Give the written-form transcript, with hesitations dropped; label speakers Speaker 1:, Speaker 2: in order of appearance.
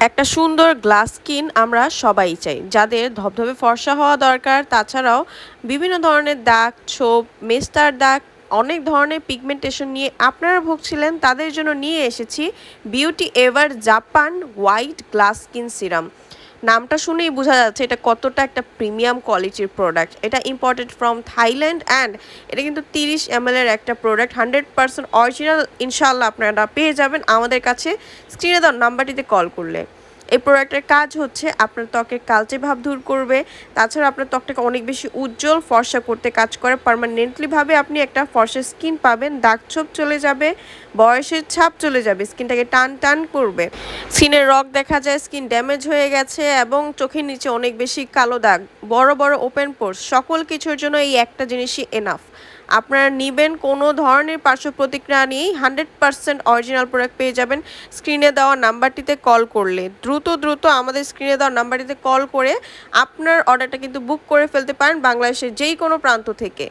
Speaker 1: একটা সুন্দর glass skin আমরা সবাই চাই, যাদের ধবধবে ফর্সা হওয়া দরকার। তাছাড়াও বিভিন্ন ধরনের দাগ, ছোপ, মেস্তার দাগ, অনেক ধরনের পিগমেন্টেশন নিয়ে আপনারা ভুগছিলেন, তাদের জন্য নিয়ে এসেছি beauty ever Japan white glass skin serum. নামটা শুনেই বোঝা যাচ্ছে এটা কতটা একটা প্রিমিয়াম কোয়ালিটির প্রোডাক্ট। এটা ইম্পোর্টেড ফ্রম থাইল্যান্ড অ্যান্ড এটা কিন্তু 30 ml এর একটা প্রোডাক্ট, 100% অরিজিনাল। ইনশাল্লাহ আপনারা পেয়ে যাবেন আমাদের কাছে স্ক্রিনে দেওয়া নাম্বারটিতে কল করলে। এই প্রোডাক্টের কাজ হচ্ছে আপনার ত্বকের কালচে ভাব দূর করবে। তাছাড়া আপনার ত্বকটাকে অনেক বেশি উজ্জ্বল ফর্সা করতে কাজ করে। পার্মানেন্টলিভাবে আপনি একটা ফর্সা স্কিন পাবেন, দাগ ছোপ চলে যাবে, বয়সের ছাপ চলে যাবে, স্কিনটাকে টান টান করবে। স্কিনের রগ দেখা যায়, স্কিন ড্যামেজ হয়ে গেছে এবং চোখের নিচে অনেক বেশি কালো দাগ, বড় বড় ওপেন পোর্স, সকল কিছুর জন্য এই একটা জিনিসই এনাফ। আপনারা নেবেন, কোনো ধরনের পার্শ্ব প্রতিক্রিয়া নিয়েই 100% অরিজিনাল প্রোডাক্ট পেয়ে যাবেন স্ক্রিনে দেওয়া নাম্বারটিতে কল করলে। দ্রুত দ্রুত আমাদের স্ক্রিনে দেওয়া নাম্বারটিতে কল করে আপনার অর্ডারটা কিন্তু বুক করে ফেলতে পারেন বাংলাদেশের যেই কোনো প্রান্ত থেকে।